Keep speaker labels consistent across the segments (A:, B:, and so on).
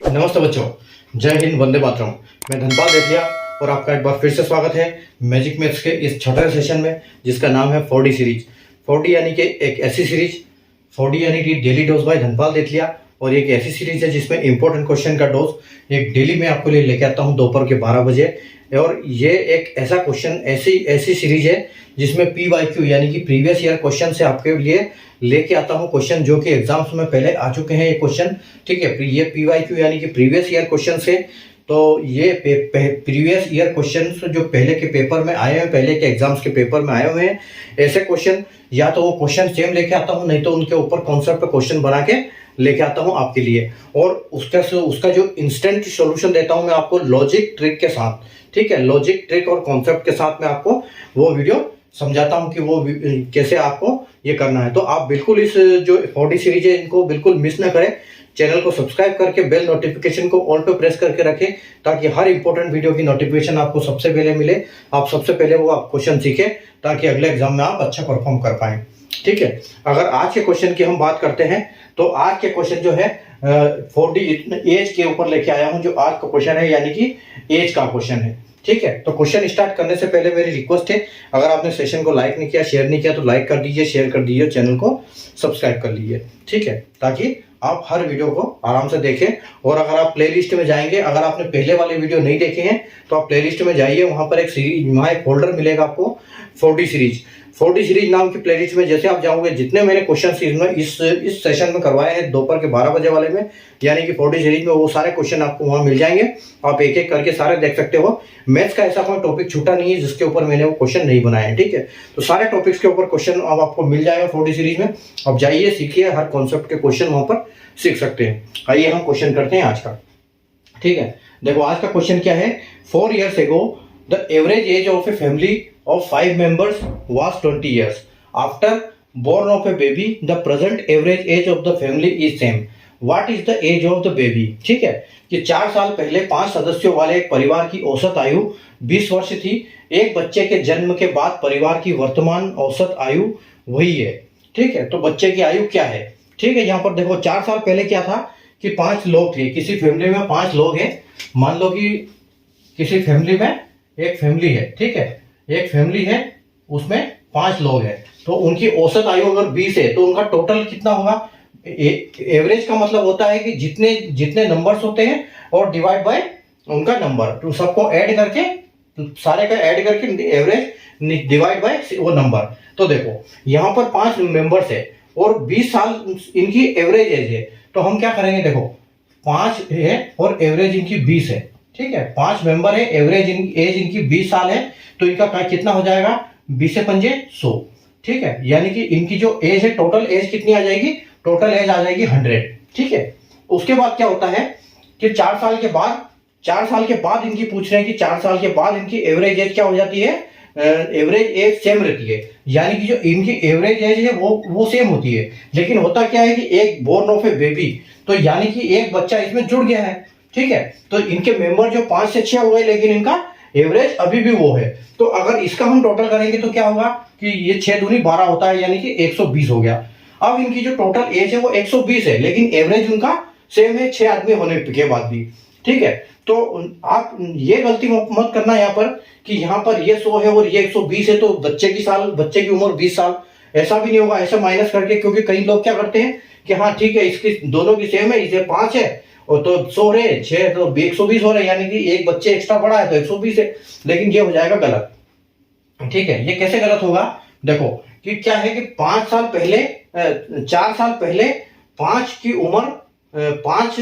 A: नमस्ते बच्चों, जय हिंद, वंदे मातरम। मैं धनपाल देथिया और आपका एक बार फिर से स्वागत है मैजिक मैथ्स के इस छठे सेशन में, जिसका नाम है 4D सीरीज। 4D यानी कि एक ऐसी सीरीज, 4D यानी कि डेली डोज बाय धनपाल देथिया। और एक ऐसी सीरीज है जिसमें इंपॉर्टेंट क्वेश्चन का डोज एक डेली में आपको लिए लेके आता हूँ दोपहर के 12 बजे। और ये एक ऐसा क्वेश्चन, ऐसी सीरीज है जिसमें PYQ यानी कि प्रीवियस ईयर क्वेश्चन से आपके लिए लेके आता हूँ क्वेश्चन जो कि एग्जाम्स में पहले आ चुके हैं ये क्वेश्चन। ठीक है, ये PYQ यानी कि प्रीवियस ईयर क्वेश्चन से, तो ये प्रीवियस ईयर क्वेश्चन जो पहले के पेपर में आए हैं, पहले के एग्जाम्स के पेपर में आए हुए हैं, ऐसे क्वेश्चन या तो वो क्वेश्चन सेम लेके आता हूँ, नहीं तो उनके ऊपर कॉन्सेप्ट पे क्वेश्चन बना के लेके आता हूँ आपके लिए। और उसका जो इंस्टेंट सॉल्यूशन देता हूँ मैं आपको लॉजिक ट्रिक के साथ। ठीक है, लॉजिक ट्रिक और कॉन्सेप्ट के साथ मैं आपको वो वीडियो समझाता हूँ कि वो कैसे आपको ये करना है। तो आप बिल्कुल इस जो 4D सीरीज है इनको बिल्कुल मिस ना करें। चैनल को सब्सक्राइब करके बेल नोटिफिकेशन को ऑल पे प्रेस करके रखें, ताकि हर इंपॉर्टेंट वीडियो की नोटिफिकेशन आपको सबसे पहले मिले। आप सबसे पहले वो आप क्वेश्चन सीखें, ताकि अगले एग्जाम में आप अच्छा परफॉर्म कर पाएं। ठीक है, अगर आज के क्वेश्चन की हम बात करते हैं तो आज के क्वेश्चन जो है 4D एज के ऊपर लेके आया हूं। जो आज का क्वेश्चन है यानी कि एज का क्वेश्चन है। ठीक है, तो क्वेश्चन स्टार्ट करने से पहले मेरी रिक्वेस्ट है, अगर आपने सेशन को लाइक नहीं किया, शेयर नहीं किया, तो लाइक कर दीजिए, शेयर कर दीजिए, चैनल को सब्सक्राइब कर लीजिए। ठीक है, ताकि आप हर वीडियो को आराम से देखें। और अगर आप प्लेलिस्ट में जाएंगे, अगर आपने पहले वाले वीडियो नहीं देखे हैं तो आप प्लेलिस्ट में जाइए, वहां पर एक सीरीज, वहां एक फोल्डर मिलेगा आपको 4D सीरीज। 4D सीरीज नाम की प्लेलिस्ट में जैसे आप जाओगे, जितने मैंने क्वेश्चन सीरीज में इस सेशन में करवाए हैं दोपहर के 12 बजे वाले में, यानी कि 4D सीरीज में, वो सारे क्वेश्चन आपको वहां मिल जाएंगे। आप एक एक करके सारे देख सकते हो। मैथ्स का ऐसा कोई टॉपिक छूटा नहीं है जिसके ऊपर मैंने वो क्वेश्चन नहीं बनाए हैं। ठीक है, तो सारे टॉपिक्स के ऊपर क्वेश्चन अब आपको मिल जाएगा 4D सीरीज में। अब जाइए, सीखिए, हर कॉन्सेप्ट के क्वेश्चन वहां पर सीख सकते हैं। आइए हम क्वेश्चन करते हैं आज का। ठीक है, देखो आज का क्वेश्चन क्या है। 4 years ago the average age of a family of 5 members was 20 years. After born of a baby, the present average age of the family is same. What is the age of the baby? ठीक है, कि 4 साल पहले 5 सदस्यों वाले एक परिवार की औसत आयु 20 वर्ष थी। एक बच्चे के जन्म के बाद परिवार की वर्तमान औसत आयु वही है। ठीक है, तो बच्चे की आयु क्या है। ठीक है, यहाँ पर देखो 4 साल पहले क्या था कि 5 लोग थे, किसी फैमिली में 5 लोग हैं। मान लो कि किसी फैमिली में एक फैमिली है। ठीक है, एक फैमिली है, उसमें 5 लोग हैं, तो उनकी औसत आयु अगर 20 है तो उनका टोटल कितना होगा। एवरेज का मतलब होता है कि जितने जितने नंबर्स होते हैं और डिवाइड बाय उनका नंबर, तो सबको ऐड करके, सारे का ऐड करके एवरेज डिवाइड बाय वो नंबर। तो देखो यहाँ पर 5 मेंबर्स है और 20 साल इनकी एवरेज एज है, तो हम क्या करेंगे, देखो 5 है और एवरेज इनकी 20 है। ठीक है, 5 मेंबर है, एवरेज एज इनकी 20 साल है, तो इनका कितना हो जाएगा, 20 से 5 100। ठीक है, यानी कि इनकी जो एज है, टोटल एज कितनी आ जाएगी, टोटल एज आ जाएगी 100। ठीक है, उसके बाद क्या होता है कि 4 साल के बाद इनकी पूछ रहे हैं कि 4 साल के बाद इनकी एवरेज एज क्या हो जाती है, एवरेज एज सेम रहती है। यानी कि जो इनकी एवरेज एज है वो सेम होती है। लेकिन होता क्या है कि एक बोर्न ऑफ ए बेबी, तो यानी कि एक बच्चा इसमें जुड़ गया है। ठीक है, तो इनके मेंबर जो 5 से 6 हुए, लेकिन इनका एवरेज अभी भी वो है। तो अगर इसका हम टोटल करेंगे तो क्या होगा कि ये 6 दूनी 12 होता है, यानी कि 120 हो गया। अब इनकी जो टोटल एज है वो 120 है, लेकिन एवरेज उनका सेम है 6 आदमी होने के बाद भी। ठीक है, तो आप ये गलती मत करना यहाँ पर कि यहाँ पर ये 100 है और ये 120 है, तो बच्चे की उम्र 20 साल। ऐसा भी नहीं होगा, ऐसा माइनस करके, क्योंकि कई लोग क्या करते हैं कि हाँ ठीक है, इसकी दोनों की सेम है, इसे 5 है और तो 100 रहे, 6 तो 120 हो रहे, यानी कि एक बच्चे एक्स्ट्रा बड़ा है तो 120 है। लेकिन ये हो जाएगा गलत। ठीक है, ये कैसे गलत होगा, देखो कि क्या है कि 4 साल पहले 5 की उम्र, 5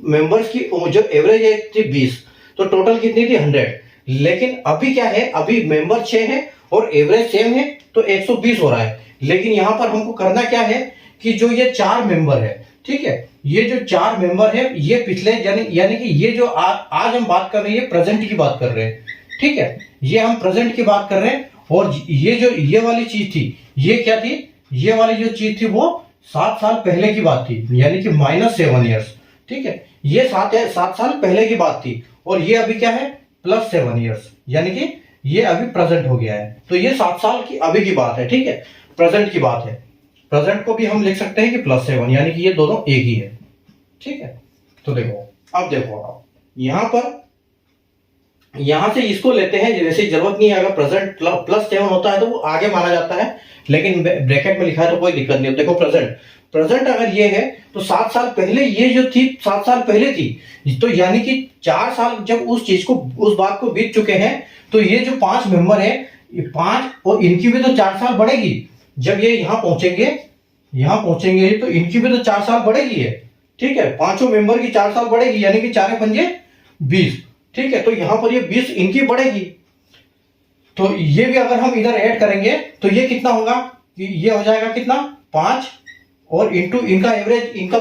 A: मेंबर्स की जो एवरेज एज थी 20, तो टोटल कितनी थी 100। लेकिन अभी क्या है, अभी मेंबर 6 है और एवरेज सेम है, तो 120 हो रहा है। लेकिन यहां पर हमको करना क्या है कि जो ये 4 मेंबर है, ठीक है, ये जो 4 मेंबर है, ये पिछले यानी कि ये जो आज हम बात कर रहे हैं, प्रेजेंट की बात कर रहे हैं। ठीक है, ये हम प्रेजेंट की बात कर रहे हैं। और ये वाली चीज थी, ये क्या थी, ये वाली जो चीज थी वो 7 साल पहले की बात थी, यानी कि -7 ईयर्स। ठीक है, ये 7 साल पहले की बात थी, और ये अभी क्या है, +7 ईयर्स, यानी कि ये अभी प्रेजेंट हो गया है। तो ये 7 साल की अभी की बात है। ठीक है, प्रेजेंट की बात है। प्रेजेंट को भी हम लिख सकते हैं कि +7, यानी कि ये दोनों एक ही है। ठीक है, तो देखो अब देखो आप यहाँ से इसको लेते हैं, जैसे जरूरत नहीं है, अगर प्रेजेंट +7 होता है तो वो आगे माना जाता है, लेकिन ब्रैकेट में लिखा है तो कोई दिक्कत नहीं। देखो प्रेजेंट अगर ये है तो 7 साल पहले ये जो थी 7 साल पहले थी, तो यानी कि 4 साल जब उस बात को बीत चुके हैं, तो ये जो 5 मेंबर है, ये 5 और इनकी भी तो 4 साल बढ़ेगी। जब ये यहाँ पहुंचेंगे तो इनकी भी तो 4 साल बढ़ेगी है, ठीक है। 5 मेंबर की 4 साल बढ़ेगी, यानी कि 4 पंजे 20, ठीक है। तो यहाँ पर ये 20 इनकी बढ़ेगी, तो ये भी अगर हम इधर ऐड करेंगे तो ये कितना होगा, ये हो जाएगा कितना 5 और इंटू इनका एवरेज, इनका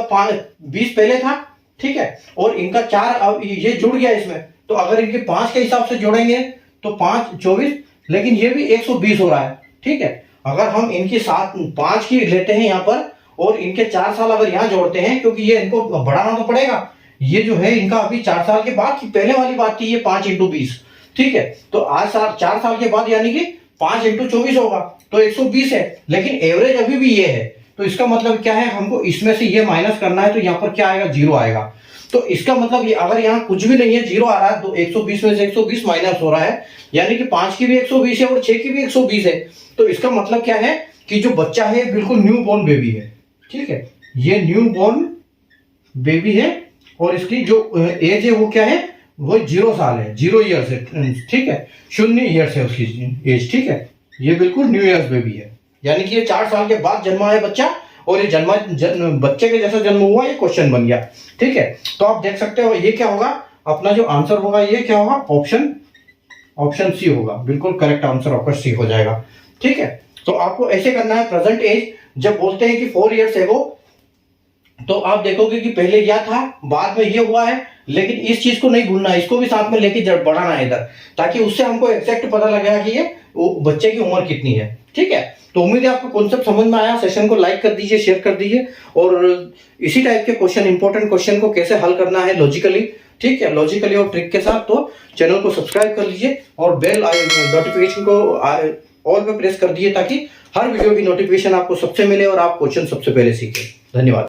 A: 20 पहले था, ठीक है, और इनका 4 अब ये जुड़ गया इसमें, तो अगर इनके 5 के हिसाब से जोड़ेंगे तो 5 24, लेकिन ये भी 120 हो रहा है, ठीक है। अगर हम इनकी 5 की लेते हैं यहाँ पर और इनके 4 साल अगर यहाँ जोड़ते हैं, क्योंकि ये इनको बढ़ाना तो पड़ेगा, ये जो है इनका अभी 4 साल के बाद की पहले वाली बात थी, ये 5 × 20, ठीक है। तो आज 4 साल के बाद यानी कि 5 × 24 होगा, तो 120 है, लेकिन एवरेज अभी भी ये है। तो इसका मतलब क्या है, हमको इसमें से ये माइनस करना है, तो यहाँ पर क्या आएगा, 0 आएगा। तो इसका मतलब ये अगर यहाँ कुछ भी नहीं है, 0 आ रहा है, तो 120 में से 120 माइनस हो रहा है, यानी कि 5 की भी 120 है और 6 की भी 120 है। तो इसका मतलब क्या है कि जो बच्चा है बिल्कुल न्यू बॉर्न बेबी है, ठीक है, ये न्यू बॉर्न बेबी है, और इसकी जो एज है वो क्या है, वो 0 साल है, 0 ईयर्स है, ठीक है, 0 ईयर्स है उसकी एज, ठीक है। ये बिल्कुल न्यू ईयर्स बेबी है, यानी कि ये 4 साल के बाद जन्मा है बच्चा, और ये बच्चे के जैसा जन्म हुआ, ये क्वेश्चन बन गया, ठीक है। तो आप देख सकते हो ये क्या होगा, अपना जो आंसर होगा ये क्या होगा, ऑप्शन सी होगा, बिल्कुल करेक्ट आंसर आपका सी हो जाएगा, ठीक है। तो आपको ऐसे करना है, प्रेजेंट एज जब बोलते हैं कि 4 ईयर्स एगो, तो आप देखोगे कि पहले यह था, बाद में ये हुआ है, लेकिन इस चीज को नहीं भूलना है, इसको भी साथ में लेके बढ़ाना है इधर, ताकि उससे हमको एग्जैक्ट पता लगेगा कि ये बच्चे की उम्र कितनी है, ठीक है। तो उम्मीद है आपको कॉन्सेप्ट समझ में आया। सेशन को लाइक कर दीजिए, शेयर कर दीजिए, और इसी टाइप के क्वेश्चन, इंपॉर्टेंट क्वेश्चन को कैसे हल करना है लॉजिकली, ठीक है, लॉजिकली और ट्रिक के साथ, तो चैनल को सब्सक्राइब कर लीजिए और बेल नोटिफिकेशन को ऑल पे प्रेस कर दीजिए, ताकि हर वीडियो की नोटिफिकेशन आपको सबसे मिले और आप क्वेश्चन सबसे पहले सीखें। धन्यवाद।